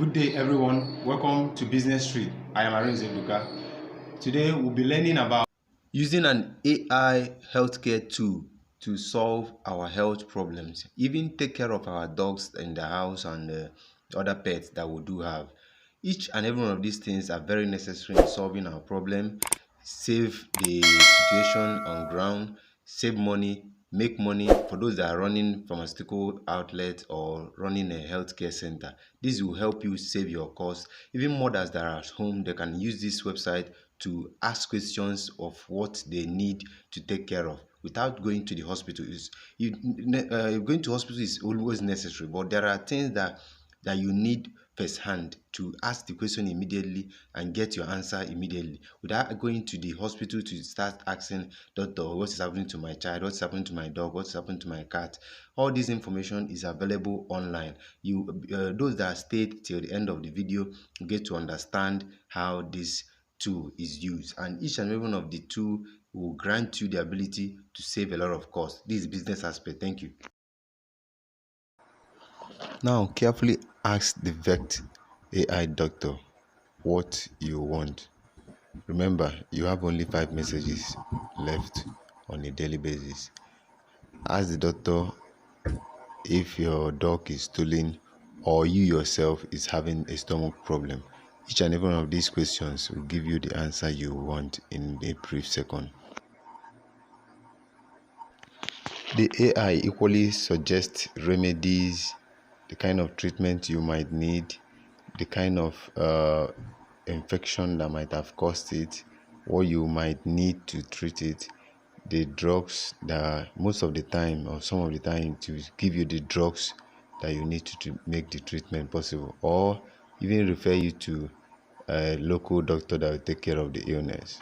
Good day, everyone. Welcome to Business Street. I am Arin Zeduka. Today, we'll be learning about using an AI healthcare tool to solve our health problems, even take care of our dogs in the house and other pets that we do have. Each and every one of these things are very necessary in solving our problem, save the situation on ground, save money, make money for those that are running pharmaceutical outlets or running a healthcare center. This will help you save your costs. Even mothers that are at home, they can use this website to ask questions of what they need to take care of without going to the hospital. Going to hospital is always necessary, but there are things that you need firsthand to ask the question immediately and get your answer immediately without going to the hospital to start asking doctor what is happening to my child, what's happening to my dog, what's happening to my cat. All this information is available online. Those that stayed till the end of the video get to understand how this tool is used, and each and every one of the two will grant you the ability to save a lot of cost. This is business aspect. Thank you. Now, carefully ask the vet AI doctor what you want. Remember, you have only 5 messages left on a daily basis. Ask the doctor if your dog is stooling or you yourself is having a stomach problem. Each and every one of these questions will give you the answer you want in a brief second. The AI equally suggests remedies, the kind of treatment you might need, the kind of infection that might have caused it, what you might need to treat it, the drugs that most of the time or some of the time to give you the drugs that you need to make the treatment possible, or even refer you to a local doctor that will take care of the illness.